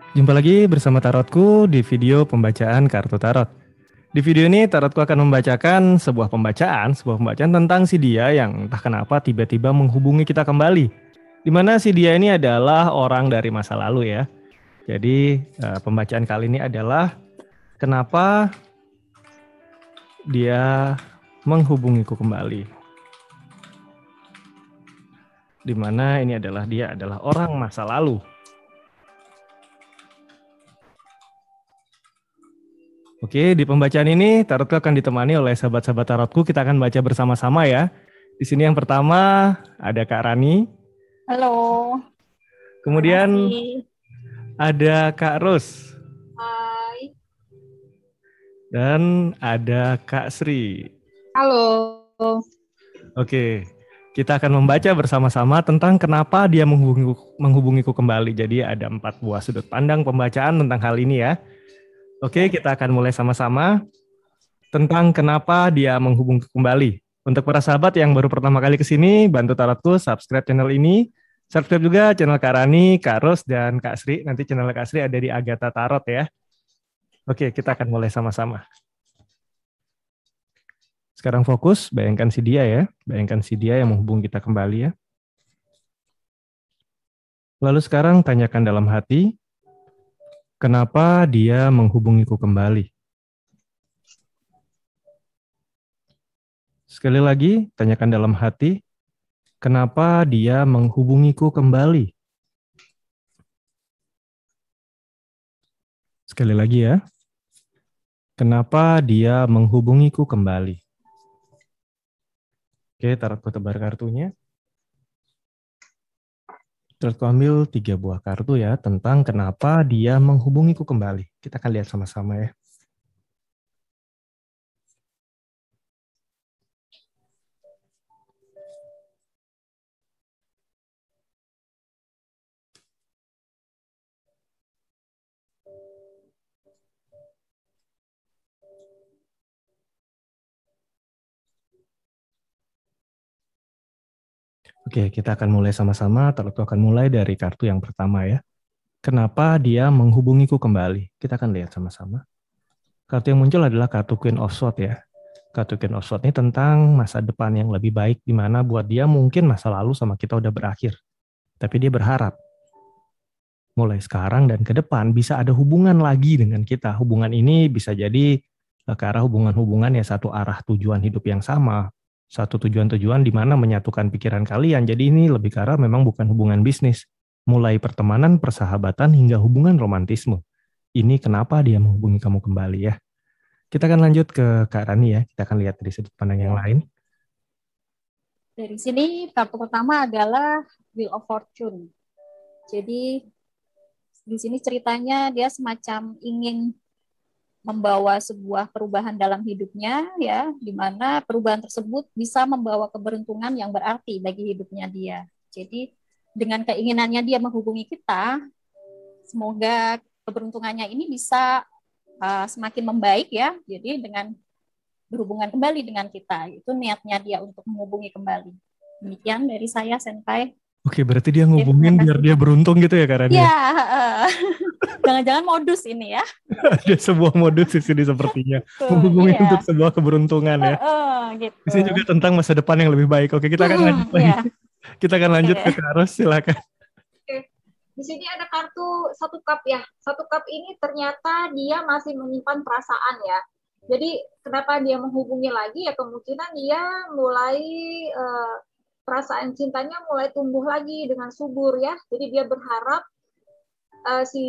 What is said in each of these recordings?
Jumpa lagi bersama Tarotku di video pembacaan kartu tarot. Di video ini Tarotku akan membacakan sebuah pembacaan tentang si dia yang entah kenapa tiba-tiba menghubungi kita kembali. Di mana si dia ini adalah orang dari masa lalu ya. Jadi pembacaan kali ini adalah kenapa dia menghubungiku kembali. Di mana ini adalah dia adalah orang masa lalu. Oke, di pembacaan ini Tarotku akan ditemani oleh sahabat-sahabat Tarotku. Kita akan baca bersama-sama ya. Di sini yang pertama ada Kak Rani. Halo. Kemudian ada Kak Ros. Hai. Dan ada Kak Sri. Halo. Oke, kita akan membaca bersama-sama tentang kenapa dia menghubungiku kembali. Jadi ada 4 buah sudut pandang pembacaan tentang hal ini ya. Oke, kita akan mulai sama-sama tentang kenapa dia menghubungiku kembali. Untuk para sahabat yang baru pertama kali ke sini, bantu Tarotku subscribe channel ini. Subscribe juga channel Kak Rani, Kak Ros, dan Kak Sri. Nanti channel Kak Sri ada di Agatha Tarot ya. Oke, kita akan mulai sama-sama. Sekarang fokus, bayangkan si dia ya. Bayangkan si dia yang menghubungi kita kembali ya. Lalu sekarang tanyakan dalam hati, kenapa dia menghubungiku kembali? Sekali lagi, tanyakan dalam hati, kenapa dia menghubungiku kembali? Sekali lagi ya, kenapa dia menghubungiku kembali? Oke, Tarotku tebar kartunya. Tarotku ambil 3 buah kartu ya, tentang kenapa dia menghubungiku kembali. Kita akan lihat sama-sama ya. Oke, kita akan mulai sama-sama. Tarotku akan mulai dari kartu yang pertama ya. Kenapa dia menghubungiku kembali? Kita akan lihat sama-sama. Kartu yang muncul adalah kartu Queen of Swords ya. Kartu Queen of Swords ini tentang masa depan yang lebih baik, di mana buat dia mungkin masa lalu sama kita udah berakhir. Tapi dia berharap mulai sekarang dan ke depan bisa ada hubungan lagi dengan kita. Hubungan ini bisa jadi ke arah hubungan-hubungan ya satu arah tujuan hidup yang sama, satu tujuan-tujuan di mana menyatukan pikiran kalian. Jadi ini lebih ke arah memang bukan hubungan bisnis, mulai pertemanan, persahabatan hingga hubungan romantisme. Ini kenapa dia menghubungi kamu kembali ya. Kita akan lanjut ke Kak Rani ya. Kita akan lihat dari sudut pandang yang lain. Dari sini kartu pertama adalah Wheel of Fortune. Jadi di sini ceritanya dia semacam ingin membawa sebuah perubahan dalam hidupnya ya, di mana perubahan tersebut bisa membawa keberuntungan yang berarti bagi hidupnya dia. Jadi dengan keinginannya dia menghubungi kita, semoga keberuntungannya ini bisa semakin membaik ya. Jadi dengan berhubungan kembali dengan kita, itu niatnya dia untuk menghubungi kembali. Demikian dari saya, Senpai. Oke, berarti dia ngubungin biar dia beruntung gitu ya Kak Rani? Ya, jangan-jangan modus ini ya. Ada sebuah modus di sini sepertinya. Menghubungi Iya. untuk sebuah keberuntungan ya. Gitu. Di sini juga tentang masa depan yang lebih baik. Oke, kita akan lanjut lagi. Yeah. Kita akan lanjut ke Kak Ros, silakan. Oke. Di sini ada kartu 1 cup ya. 1 cup ini ternyata dia masih menyimpan perasaan ya. Jadi kenapa dia menghubungi lagi ya, kemungkinan dia mulai perasaan cintanya mulai tumbuh lagi dengan subur ya. Jadi dia berharap si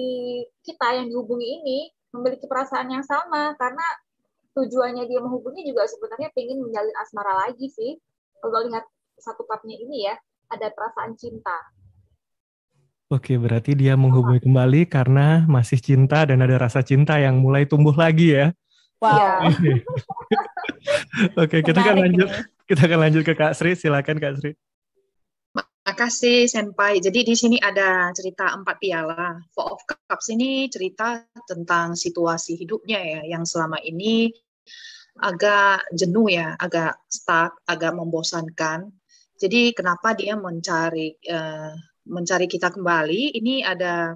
kita yang dihubungi ini memiliki perasaan yang sama, karena tujuannya dia menghubungi juga sebenarnya pengen menjalin asmara lagi sih. Kalau lihat 1 cupnya ini ya, ada perasaan cinta. Oke, berarti dia menghubungi kembali karena masih cinta dan ada rasa cinta yang mulai tumbuh lagi ya. Wow. Oke, kita akan lanjut ke Kak Sri. Silakan Kak Sri. Makasih Senpai. Jadi di sini ada cerita 4 piala. Four of Cups ini cerita tentang situasi hidupnya ya, yang selama ini agak jenuh ya, agak stuck, agak membosankan. Jadi kenapa dia mencari kita kembali? Ini ada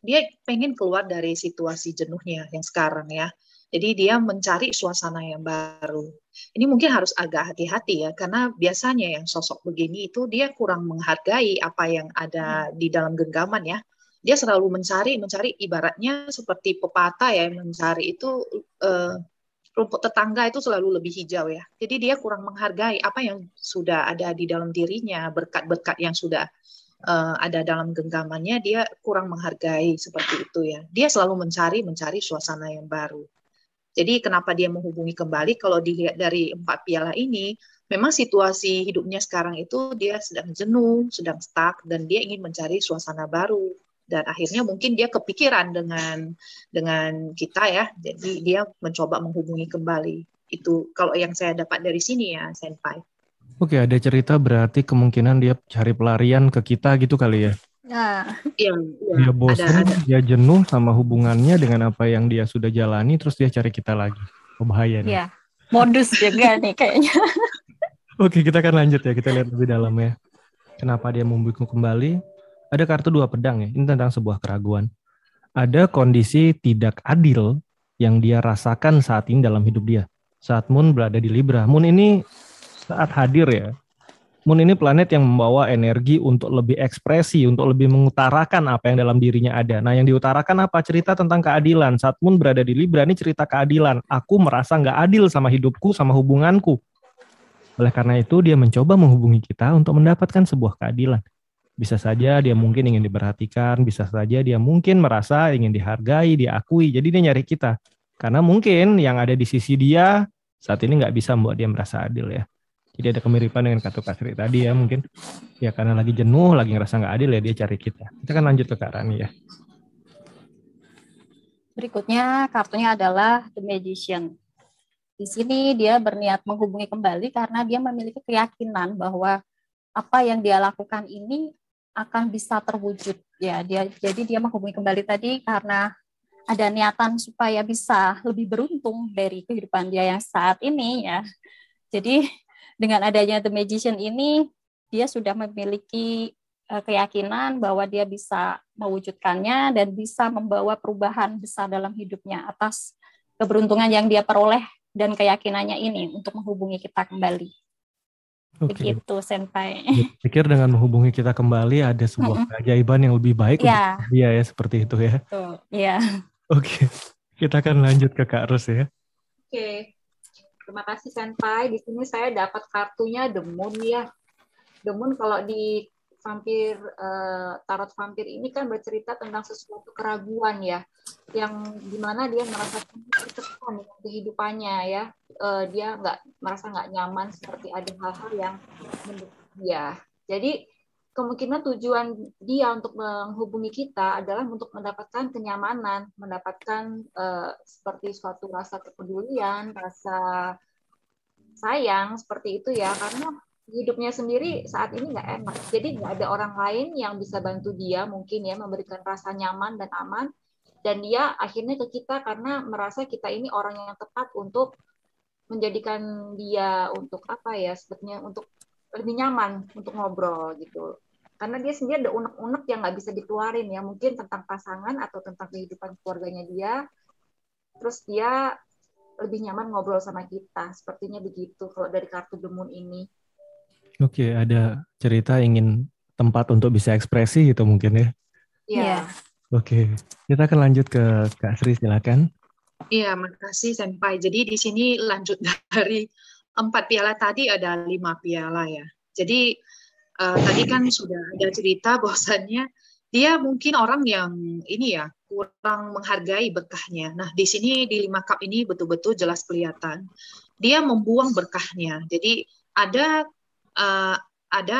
dia pengen keluar dari situasi jenuhnya yang sekarang ya. Jadi dia mencari suasana yang baru. Ini mungkin harus agak hati-hati ya, karena biasanya yang sosok begini itu dia kurang menghargai apa yang ada di dalam genggaman ya. Dia selalu mencari ibaratnya seperti pepatah ya, mencari itu rumput tetangga itu selalu lebih hijau ya. Jadi dia kurang menghargai apa yang sudah ada di dalam dirinya, berkat-berkat yang sudah ada dalam genggamannya, dia kurang menghargai seperti itu ya. Dia selalu mencari suasana yang baru. Jadi kenapa dia menghubungi kembali? Kalau dilihat dari 4 piala ini, memang situasi hidupnya sekarang itu dia sedang jenuh, sedang stuck, dan dia ingin mencari suasana baru. Dan akhirnya mungkin dia kepikiran dengan kita ya, jadi dia mencoba menghubungi kembali. Itu kalau yang saya dapat dari sini ya, Senpai. Oke, ada cerita berarti kemungkinan dia cari pelarian ke kita gitu kali ya. Nah, Dia bosan, dia jenuh sama hubungannya dengan apa yang dia sudah jalani, terus dia cari kita lagi. Oh, bahaya nih. ya, modus juga nih kayaknya. Oke, kita akan lanjut ya, kita lihat lebih dalam ya. Kenapa dia membuku kembali? Ada kartu 2 pedang ya, ini tentang sebuah keraguan. Ada kondisi tidak adil yang dia rasakan saat ini dalam hidup dia. Saat Moon berada di Libra. Moon ini saat hadir ya. Moon ini planet yang membawa energi untuk lebih ekspresi, untuk lebih mengutarakan apa yang dalam dirinya ada. Nah, yang diutarakan apa? Cerita tentang keadilan. Saat Moon berada di Libra, ini cerita keadilan. Aku merasa nggak adil sama hidupku, sama hubunganku. Oleh karena itu, dia mencoba menghubungi kita untuk mendapatkan sebuah keadilan. Bisa saja dia mungkin ingin diperhatikan, bisa saja dia mungkin merasa ingin dihargai, diakui. Jadi dia nyari kita. Karena mungkin yang ada di sisi dia saat ini nggak bisa membuat dia merasa adil ya. Jadi ada kemiripan dengan kartu Kasri tadi ya mungkin. Ya karena lagi jenuh, lagi ngerasa nggak adil ya dia cari kita. Kita kan lanjut ke Kak Rani ya. Berikutnya kartunya adalah The Magician. Di sini dia berniat menghubungi kembali karena dia memiliki keyakinan bahwa apa yang dia lakukan ini akan bisa terwujud. Ya, jadi dia menghubungi kembali tadi karena ada niatan supaya bisa lebih beruntung dari kehidupan dia yang saat ini ya. Jadi dengan adanya The Magician ini, dia sudah memiliki keyakinan bahwa dia bisa mewujudkannya dan bisa membawa perubahan besar dalam hidupnya atas keberuntungan yang dia peroleh dan keyakinannya ini untuk menghubungi kita kembali. Oke. Begitu, Senpai. Pikir dengan menghubungi kita kembali ada sebuah keajaiban yang lebih baik untuk dia ya, seperti itu ya. Iya. Oke, kita akan lanjut ke Kak Ros ya. Oke. Terima kasih Senpai. Di sini saya dapat kartunya The Moon ya. The Moon kalau di vampir tarot vampir ini kan bercerita tentang sesuatu keraguan ya, yang dimana dia merasa tertekan dengan kehidupannya ya. Dia merasa nggak nyaman, seperti ada hal-hal yang mendukung dia. Jadi kemungkinan tujuan dia untuk menghubungi kita adalah untuk mendapatkan kenyamanan, mendapatkan seperti suatu rasa kepedulian, rasa sayang, seperti itu ya, karena hidupnya sendiri saat ini nggak enak. Jadi nggak ada orang lain yang bisa bantu dia mungkin ya, memberikan rasa nyaman dan aman, dan dia akhirnya ke kita karena merasa kita ini orang yang tepat untuk menjadikan dia untuk apa ya, sebetulnya untuk lebih nyaman untuk ngobrol gitu. Karena dia sendiri ada unek-unek yang nggak bisa dikeluarin ya, mungkin tentang pasangan atau tentang kehidupan keluarganya dia. Terus dia lebih nyaman ngobrol sama kita, sepertinya begitu kalau dari kartu The Moon ini. Oke, ada cerita ingin tempat untuk bisa ekspresi gitu mungkin ya. Iya. Oke, kita akan lanjut ke Kak Sri, silakan. Iya, makasih Senpai. Jadi di sini lanjut dari 4 piala tadi ada 5 piala ya. Jadi tadi kan sudah ada cerita bahwasannya dia mungkin orang yang ini ya kurang menghargai berkahnya. Nah di sini di 5 cup ini betul-betul jelas kelihatan dia membuang berkahnya. Jadi ada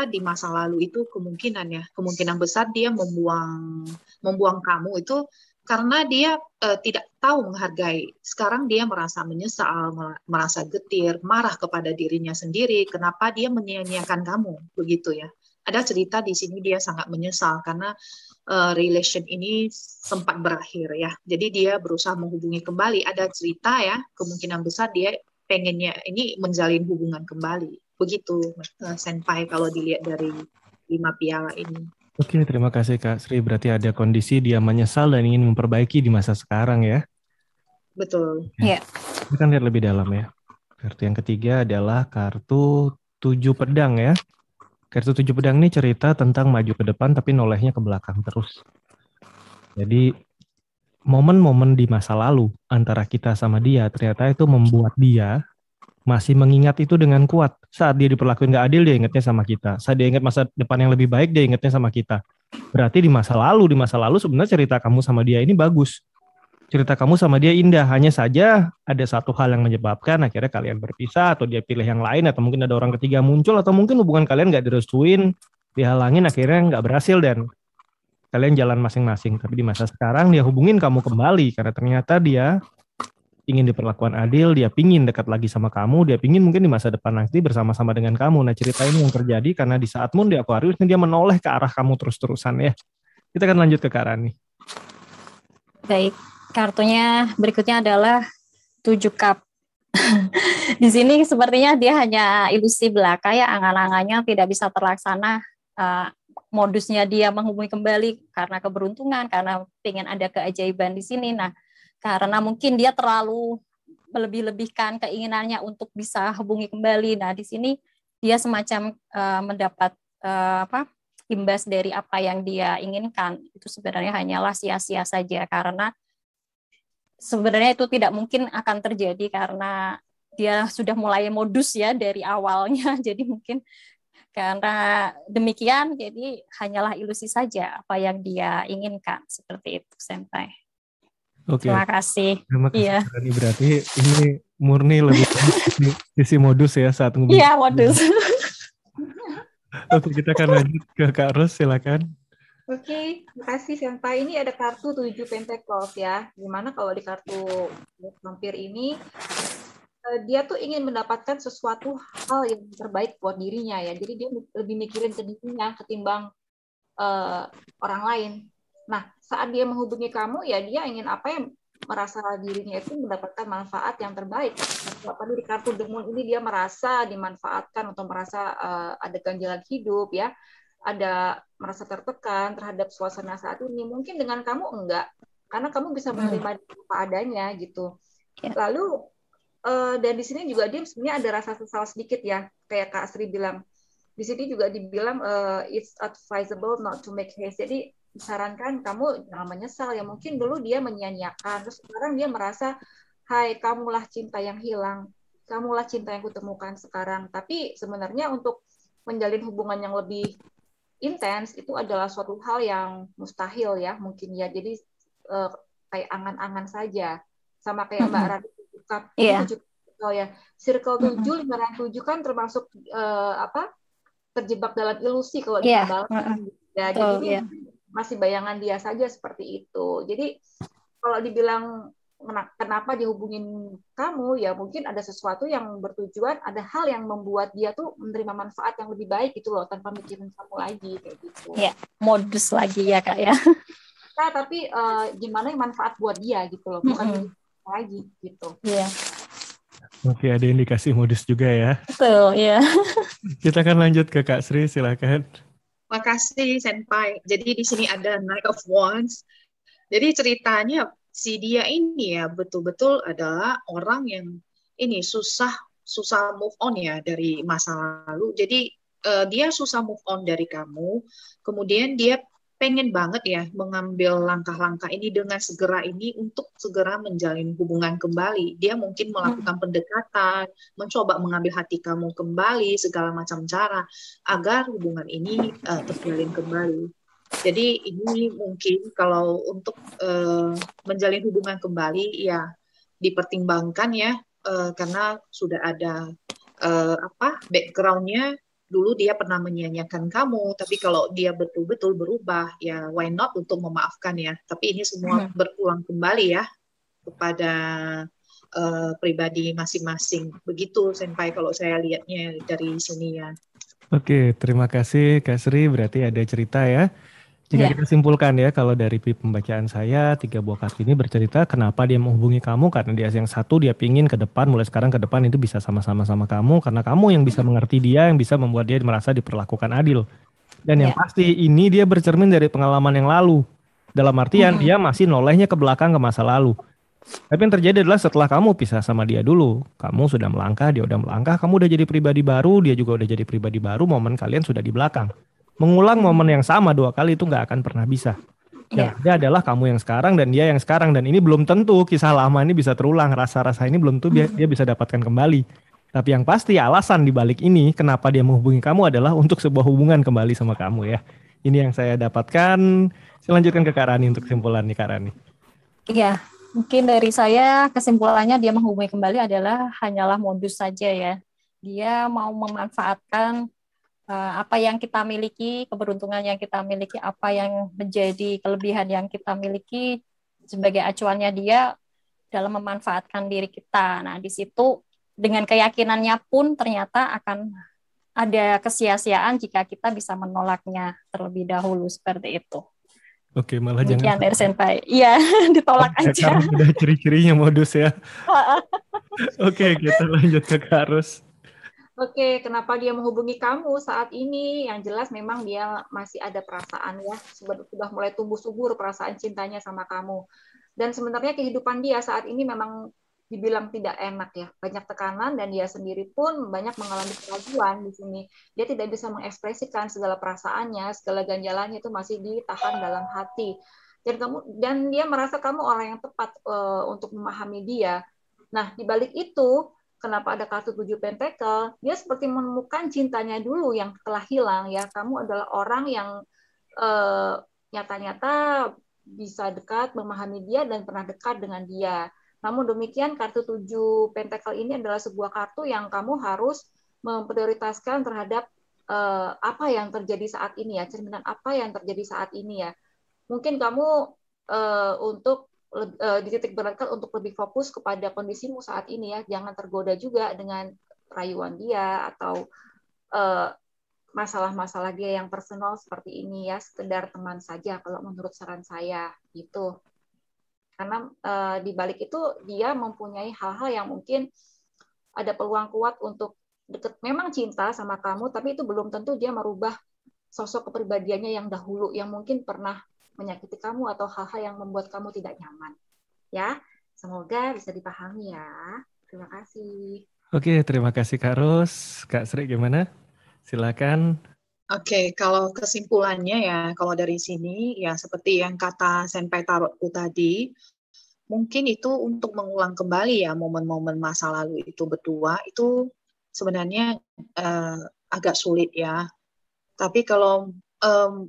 di masa lalu itu kemungkinan besar dia membuang kamu itu karena dia tidak tahu menghargai. Sekarang dia merasa menyesal, merasa getir, marah kepada dirinya sendiri. Kenapa dia menyia-nyiakan kamu, begitu ya? Ada cerita di sini dia sangat menyesal karena relation ini sempat berakhir ya. Jadi dia berusaha menghubungi kembali. Ada cerita ya, kemungkinan besar dia pengennya ini menjalin hubungan kembali. Begitu Senpai kalau dilihat dari 5 piala ini. Oke, terima kasih Kak Sri. Berarti ada kondisi dia menyesal dan ingin memperbaiki di masa sekarang ya. Betul. Oke. Iya. Kita akan lihat lebih dalam ya. Kartu yang ketiga adalah kartu 7 pedang ya. Kartu 7 pedang ini cerita tentang maju ke depan tapi nolehnya ke belakang terus. Jadi momen-momen di masa lalu antara kita sama dia ternyata itu membuat dia masih mengingat itu dengan kuat. Saat dia diperlakukan nggak adil, dia ingatnya sama kita. Saat dia ingat masa depan yang lebih baik, dia ingatnya sama kita. Berarti di masa lalu sebenarnya cerita kamu sama dia ini bagus. Cerita kamu sama dia indah. Hanya saja ada satu hal yang menyebabkan akhirnya kalian berpisah, atau dia pilih yang lain, atau mungkin ada orang ketiga muncul, atau mungkin hubungan kalian nggak direstuin, dihalangin, akhirnya nggak berhasil dan kalian jalan masing-masing. Tapi di masa sekarang dia hubungin kamu kembali karena ternyata dia ingin diperlakukan adil, dia pingin dekat lagi sama kamu, dia pingin mungkin di masa depan nanti bersama-sama dengan kamu. Nah, cerita ini yang terjadi karena di saat Moon di Aquarius ini dia menoleh ke arah kamu terus-terusan ya. Kita akan lanjut ke Kak Rani. Baik, kartunya berikutnya adalah 7 cup. Di sini sepertinya dia hanya ilusi belaka ya, angan-angannya tidak bisa terlaksana. Modusnya dia menghubungi kembali karena keberuntungan, karena pengen ada keajaiban di sini. Nah, karena mungkin dia terlalu melebih-lebihkan keinginannya untuk bisa hubungi kembali. Nah, di sini dia semacam mendapat imbas dari apa yang dia inginkan. Itu sebenarnya hanyalah sia-sia saja karena sebenarnya itu tidak mungkin akan terjadi karena dia sudah mulai modus ya dari awalnya. Jadi mungkin karena demikian, jadi hanyalah ilusi saja apa yang dia inginkan. Seperti itu, Senpai. Oke. Terima kasih. Terima kasih, Iya. Rani. Berarti ini murni lebih sisi modus ya saat ngomong. Iya, modus. Oke, kita akan lanjut ke Kak Ros, silakan. Oke, terima kasih Senpai. Ini ada kartu 7 Pentacles ya. Gimana kalau di kartu vampir ini dia tuh ingin mendapatkan sesuatu hal yang terbaik buat dirinya ya. Jadi dia lebih mikirin ke dirinya ketimbang orang lain. Nah, saat dia menghubungi kamu ya dia ingin apa yang merasa dirinya itu mendapatkan manfaat yang terbaik. Tadi di kartu The Moon ini dia merasa dimanfaatkan atau merasa ada ganjalan hidup ya. Ada merasa tertekan terhadap suasana saat ini. Mungkin dengan kamu enggak, karena kamu bisa menerima apa adanya gitu. Lalu dan di sini juga dia sebenarnya ada rasa sesal sedikit ya, kayak Kak Sri bilang. Di sini juga dibilang it's advisable not to make haste. Jadi disarankan kamu jangan menyesal ya. Mungkin dulu dia menyia-nyiakan, terus sekarang dia merasa, hai kamulah cinta yang hilang, kamulah cinta yang kutemukan sekarang. Tapi sebenarnya untuk menjalin hubungan yang lebih intens itu adalah suatu hal yang mustahil ya mungkin ya. Jadi kayak angan-angan saja, sama kayak Mbak Rani. Iya. Ya, circle 7, lingkaran 7 kan termasuk terjebak dalam ilusi kalau kita ya, jadi masih bayangan dia saja seperti itu. Jadi kalau dibilang kenapa dihubungin kamu ya mungkin ada sesuatu yang bertujuan, ada hal yang membuat dia tuh menerima manfaat yang lebih baik gitu loh tanpa mikirin kamu lagi kayak gitu. Ya, modus lagi ya Kak ya. Nah, tapi gimana yang manfaat buat dia gitu loh, bukan lagi gitu. Iya. Oke, ada indikasi modus juga ya. Betul, ya. Kita akan lanjut ke Kak Sri, silakan. Makasih Senpai. Jadi di sini ada Knight of Wands. Jadi ceritanya si dia ini ya betul-betul adalah orang yang ini susah move on ya dari masa lalu. Jadi dia susah move on dari kamu. Kemudian dia pengen banget ya mengambil langkah-langkah ini dengan segera ini untuk segera menjalin hubungan kembali. Dia mungkin melakukan pendekatan, mencoba mengambil hati kamu kembali, segala macam cara agar hubungan ini terjalin kembali. Jadi ini mungkin kalau untuk menjalin hubungan kembali ya dipertimbangkan ya karena sudah ada background-nya. Dulu dia pernah menyia-nyiakan kamu, tapi kalau dia betul-betul berubah, ya why not untuk memaafkan ya. Tapi ini semua berulang kembali ya kepada pribadi masing-masing. Begitu Senpai kalau saya lihatnya dari sini ya. Oke, terima kasih Kak Sri. Berarti ada cerita ya. Jika kita simpulkan ya, kalau dari pembacaan saya, 3 buah kartu ini bercerita kenapa dia menghubungi kamu, karena dia yang satu, dia pingin ke depan, mulai sekarang ke depan itu bisa sama-sama sama kamu, karena kamu yang bisa mengerti dia, yang bisa membuat dia merasa diperlakukan adil. Dan yang pasti ini dia bercermin dari pengalaman yang lalu. Dalam artian dia masih nolehnya ke belakang ke masa lalu. Tapi yang terjadi adalah setelah kamu pisah sama dia dulu, kamu sudah melangkah, dia udah melangkah, kamu udah jadi pribadi baru, dia juga udah jadi pribadi baru, momen kalian sudah di belakang. Mengulang momen yang sama 2 kali itu nggak akan pernah bisa. Yang ada adalah kamu yang sekarang dan dia yang sekarang, dan ini belum tentu kisah lama ini bisa terulang, rasa-rasa ini belum tentu dia bisa dapatkan kembali. Tapi yang pasti alasan dibalik ini kenapa dia menghubungi kamu adalah untuk sebuah hubungan kembali sama kamu ya. Ini yang saya dapatkan. Saya lanjutkan ke Kak Rani untuk kesimpulan nih Kak Rani. Iya, mungkin dari saya kesimpulannya dia menghubungi kembali adalah hanyalah modus saja ya. Dia mau memanfaatkan apa yang kita miliki, keberuntungan yang kita miliki, apa yang menjadi kelebihan yang kita miliki sebagai acuannya dia dalam memanfaatkan diri kita. Nah, di situ dengan keyakinannya pun ternyata akan ada kesia-siaan jika kita bisa menolaknya terlebih dahulu seperti itu. Oke, malah demikian jangan dari Senpai. Iya, ditolak aja. Karena udah ciri-cirinya modus ya. Oke, kita lanjut ke Kak Ros. Oke, kenapa dia menghubungi kamu saat ini? Yang jelas memang dia masih ada perasaan ya, sudah mulai tumbuh subur perasaan cintanya sama kamu. Dan sebenarnya kehidupan dia saat ini memang dibilang tidak enak ya, banyak tekanan dan dia sendiri pun banyak mengalami keraguan di sini. Dia tidak bisa mengekspresikan segala perasaannya, segala ganjalannya itu masih ditahan dalam hati. Dan dia merasa kamu orang yang tepat untuk memahami dia. Nah, di balik itu kenapa ada kartu 7 pentakel, dia seperti menemukan cintanya dulu yang telah hilang ya. Kamu adalah orang yang nyata-nyata bisa dekat, memahami dia dan pernah dekat dengan dia. Namun demikian kartu 7 pentakel ini adalah sebuah kartu yang kamu harus memprioritaskan terhadap apa yang terjadi saat ini ya, cerminan apa yang terjadi saat ini ya. Mungkin kamu untuk dititik beratkan untuk lebih fokus kepada kondisimu saat ini ya, jangan tergoda juga dengan rayuan dia atau masalah-masalah dia yang personal seperti ini ya, sekedar teman saja kalau menurut saran saya gitu. Karena di balik itu dia mempunyai hal-hal yang mungkin ada peluang kuat untuk dekat, memang cinta sama kamu, tapi itu belum tentu dia merubah sosok kepribadiannya yang dahulu yang mungkin pernah menyakiti kamu atau hal-hal yang membuat kamu tidak nyaman. Ya, semoga bisa dipahami ya. Terima kasih. Oke, terima kasih Kak Ros. Kak Sri gimana? Silakan. Oke, kalau kesimpulannya ya, kalau dari sini ya seperti yang kata Senpai Tarotku tadi, mungkin itu untuk mengulang kembali ya momen-momen masa lalu itu berdua, itu sebenarnya agak sulit ya. Tapi kalau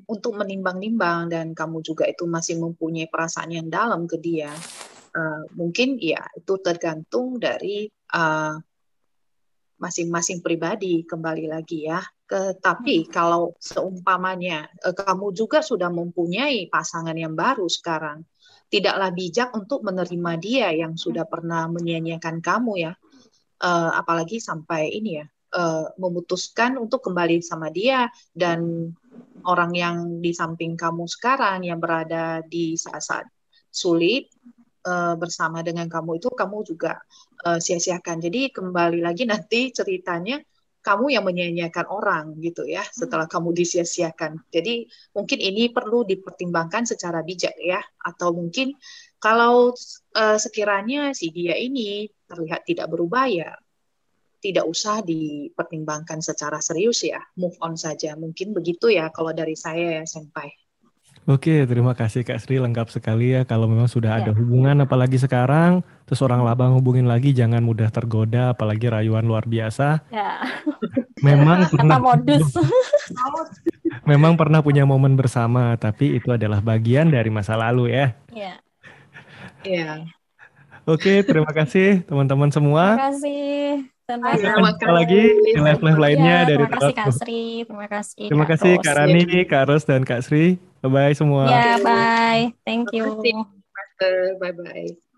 untuk menimbang-nimbang dan kamu juga itu masih mempunyai perasaan yang dalam ke dia, mungkin ya itu tergantung dari masing-masing pribadi kembali lagi ya. Tapi kalau seumpamanya kamu juga sudah mempunyai pasangan yang baru sekarang, tidaklah bijak untuk menerima dia yang sudah pernah menyia-nyiakan kamu ya, apalagi sampai ini ya memutuskan untuk kembali sama dia, dan orang yang di samping kamu sekarang yang berada di saat-saat sulit bersama dengan kamu itu kamu juga sia-siakan. Jadi kembali lagi nanti ceritanya kamu yang menyia-nyiakan orang gitu ya setelah kamu disia-siakan. Jadi mungkin ini perlu dipertimbangkan secara bijak ya, atau mungkin kalau sekiranya si dia ini terlihat tidak berubah ya tidak usah dipertimbangkan secara serius ya, move on saja. Mungkin begitu ya kalau dari saya ya Senpai. Oke, terima kasih Kak Sri, lengkap sekali ya. Kalau memang sudah ada hubungan apalagi sekarang, terus orang laba hubungin lagi, jangan mudah tergoda, apalagi rayuan luar biasa. Ya. Memang pernah modus. Memang pernah punya momen bersama, tapi itu adalah bagian dari masa lalu ya. Iya. Iya. Oke, terima kasih teman-teman semua. Terima kasih. Terima kasih lagi di live-live lainnya dari Terima kasih Kak Sri, terima kasih. Terima kasih Kak Rani, Kak Ros, dan Kak Sri. Bye-bye semua. Ya, bye. Thank you. Bye-bye.